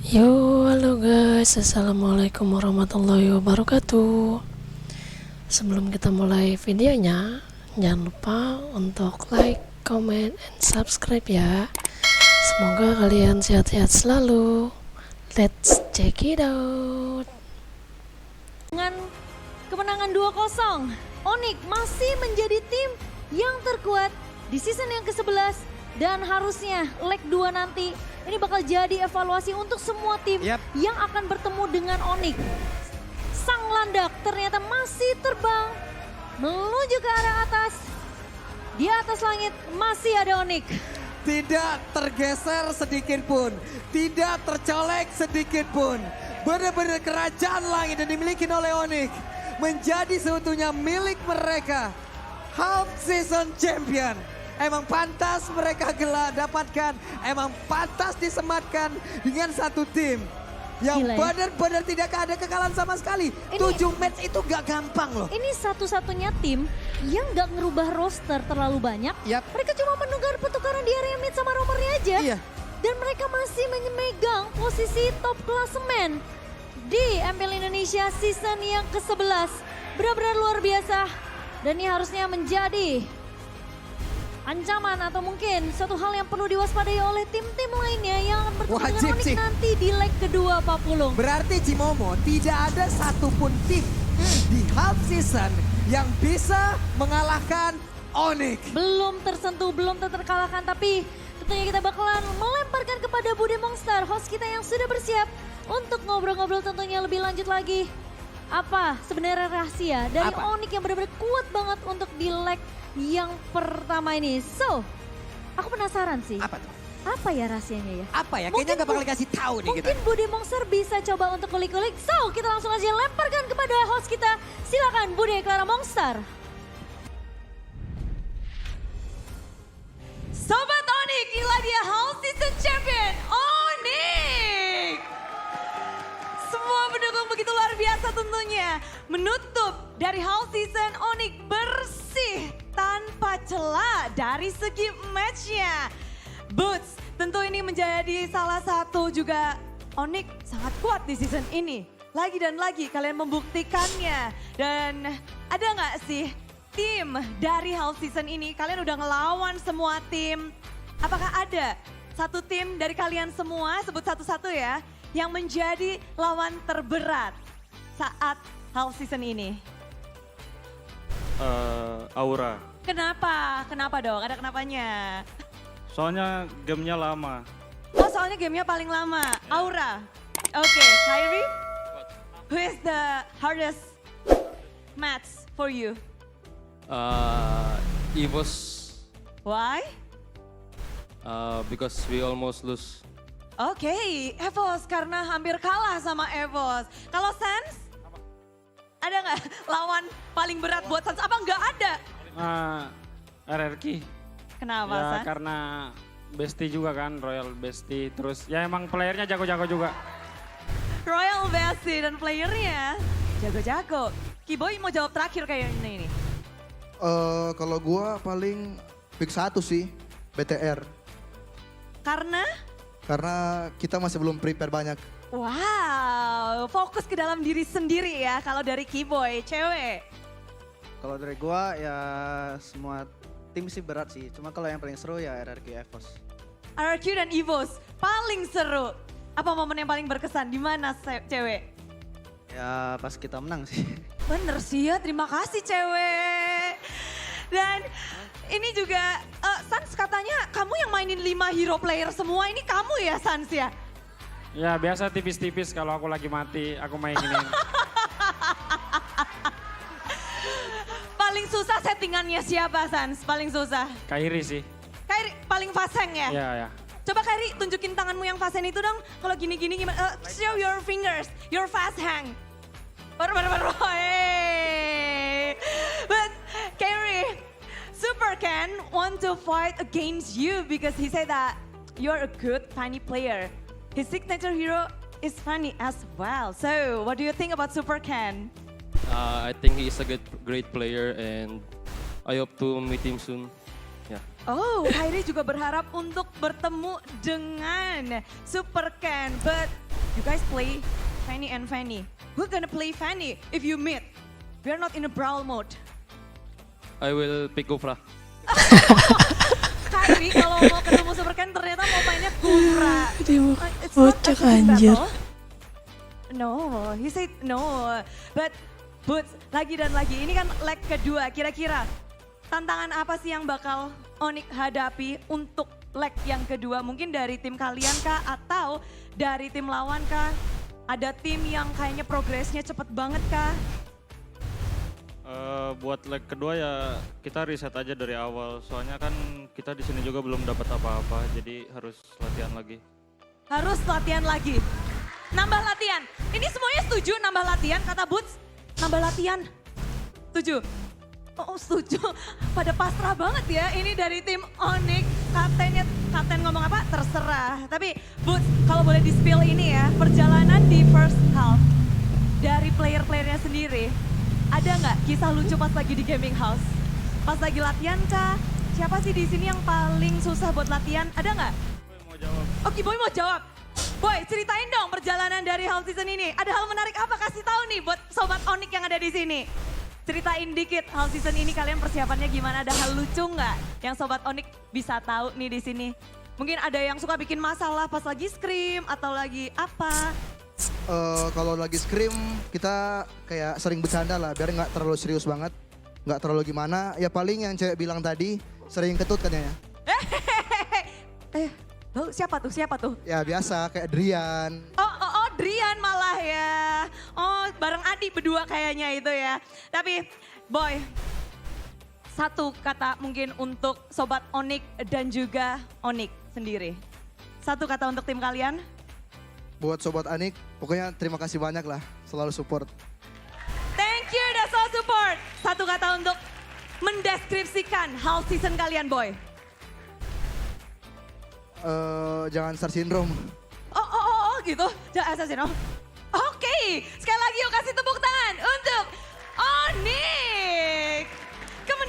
Yo, halo guys, assalamualaikum warahmatullahi wabarakatuh. Sebelum kita mulai videonya, jangan lupa untuk like, comment, and subscribe ya. Semoga kalian sehat-sehat selalu. Let's check it out. Dengan kemenangan 2-0, Onyx masih menjadi tim yang terkuat di season yang ke-11 dan harusnya leg 2 nanti ini bakal jadi evaluasi untuk semua tim yang akan bertemu dengan Onyx. Sang landak ternyata masih terbang menuju ke arah atas. Di atas langit masih ada Onyx. Tidak tergeser sedikit pun, tidak tercolek sedikit pun. Benar-benar kerajaan langit yang dimiliki oleh Onyx menjadi seutuhnya milik mereka. Half season champion. Emang pantas mereka dapatkan, emang pantas disematkan dengan satu tim yang benar-benar tidak ada kekalahan sama sekali. 7 match itu gak gampang loh. Ini satu-satunya tim yang gak ngerubah roster terlalu banyak. Mereka cuma menukar pertukaran di area mid sama romernya aja. Dan mereka masih memegang posisi top klasemen di MPL Indonesia season yang ke-11. Benar-benar luar biasa. Dan ini harusnya menjadi ancaman atau mungkin suatu hal yang perlu diwaspadai oleh tim-tim lainnya yang akan bertemu dengan Onyx nanti di leg kedua, Pak Pulung. Berarti Cimomo tidak ada satupun tim di half season yang bisa mengalahkan Onyx. Belum tersentuh, belum terkalahkan, tapi tentunya kita bakalan melemparkan kepada Bude Monster, host kita yang sudah bersiap untuk ngobrol-ngobrol tentunya lebih lanjut lagi. Apa sebenarnya rahasia dari Onyx yang benar-benar kuat banget untuk di leg yang pertama ini. So, aku penasaran sih. Apa tuh? Apa ya rahasianya ya? Apa ya? Kayaknya gak bakal dikasih tahu nih kita. Mungkin Bude Monster bisa coba untuk kulik-kulik. So, kita langsung aja lemparkan kepada host kita. Silakan Bude Clara Monster. Sobat Onyx, inilah dia Half Season Champion Onyx. Semua pendukung begitu luar biasa tentunya. Menutup dari Half Season Onyx bersih tanpa celah dari segi matchnya. Boots, tentu ini menjadi salah satu juga Onyx sangat kuat di season ini. Lagi dan lagi kalian membuktikannya. Dan ada nggak sih tim dari half season ini, kalian udah ngelawan semua tim. Apakah ada satu tim dari kalian semua, sebut satu-satu ya, yang menjadi lawan terberat saat half season ini? Aura. Kenapa? Kenapa dong? Ada kenapanya? Soalnya gamenya lama. Oh, soalnya gamenya paling lama. Aura. Oke, Kyrie. Who is the hardest match for you? Evos, Why? because we almost lose. Oke, Evos karena hampir kalah sama Evos. Kalau Sans? Ada nggak lawan paling berat buat Sans? Apa nggak ada? RRQ. Kenapa Ya Sans? karena bestie juga kan, Royal Bestie. Terus ya emang playernya jago-jago juga. Royal Bestie dan playernya jago-jago. Kiboy mau jawab terakhir kayaknya ini. Kalau gua paling pick 1 sih, BTR. Karena? Karena kita masih belum prepare banyak. Wow, fokus ke dalam diri sendiri ya kalau dari Kiboy, cewek. Kalau dari gua ya semua tim sih berat sih. Cuma kalau yang paling seru ya RRQ Evos. RRQ dan Evos paling seru. Apa momen yang paling berkesan? Di mana cewek? Ya pas kita menang sih. Bener sih ya, terima kasih cewek. Dan ini juga Sans katanya kamu yang mainin 5 hero player semua. Ini kamu ya Sans ya? Ya biasa tipis-tipis kalau aku lagi mati, aku mainin. Paling susah settingannya siapa Sans? Paling susah? Kyrie sih. Kyrie paling faseng ya? Ya. Coba Kyrie tunjukin tanganmu yang faseng itu dong. Kalau gini-gini gimana? Show your fingers, your fast hang. Baru. Hey. But Kyrie, Super Ken want to fight against you because he said that you're a good funny player. His signature hero is funny as well. So, what do you think about Super Ken? I think he is a great player and I hope to meet him soon. Yeah. Oh, Kyrie juga berharap untuk bertemu dengan Super Ken. But You guys play Fanny and Fanny. We're gonna play Fanny if you meet. We're not in a brawl mode. I will pick Gofra. Kyrie kalau mau ketemu Super Ken ternyata mau mainnya Gofra. Dia It's not a bocah team anjir. battle. No, he said no. But Boots, lagi dan lagi, ini kan leg kedua. Kira-kira tantangan apa sih yang bakal Onyx hadapi untuk leg yang kedua? Mungkin dari tim kalian kah atau dari tim lawan kah? Ada tim yang kayaknya progresnya cepet banget kah? Buat leg kedua ya kita riset aja dari awal. Soalnya kan kita di sini juga belum dapat apa-apa, jadi harus latihan lagi. Harus latihan lagi. Nambah latihan. Ini semuanya setuju nambah latihan kata Boots? Nambah latihan. Setuju? Oh setuju. Pada pasrah banget ya ini dari tim Onyx. Kapten ngomong apa? Terserah. Tapi Boots kalau boleh di spill ini ya. Perjalanan di first half dari player-playernya sendiri. Ada nggak kisah lucu pas lagi di gaming house? Pas lagi latihan kah? Siapa sih di sini yang paling susah buat latihan? Ada nggak? Boy mau jawab. Oke, Boy mau jawab. Boy, ceritain dong perjalanan dari House Season ini. Ada hal menarik apa? Kasih tahu nih buat Sobat Onyx yang ada di sini. Ceritain dikit House Season ini kalian persiapannya gimana? Ada hal lucu nggak yang Sobat Onyx bisa tahu nih di sini? Mungkin ada yang suka bikin masalah pas lagi scrim atau lagi apa? Kalau lagi scrim kita kayak sering bercanda lah biar nggak terlalu serius banget, nggak terlalu gimana. Ya paling yang cewek bilang tadi sering ketut kan ya. Lalu siapa tuh? Ya biasa kayak Drian. Oh, Drian malah ya. Oh, bareng Adi berdua kayaknya itu ya. Tapi Boy, satu kata mungkin untuk Sobat Onyx dan juga Onyx sendiri. Satu kata untuk tim kalian. Buat Sobat Onyx, pokoknya terima kasih banyak lah selalu support. Thank you udah selalu support. Satu kata untuk mendeskripsikan House Season kalian, Boy. Jangan star syndrome. Oh gitu. Jangan assassin. Oke, sekali lagi yuk kasih tepuk tangan untuk Onyx. Kemen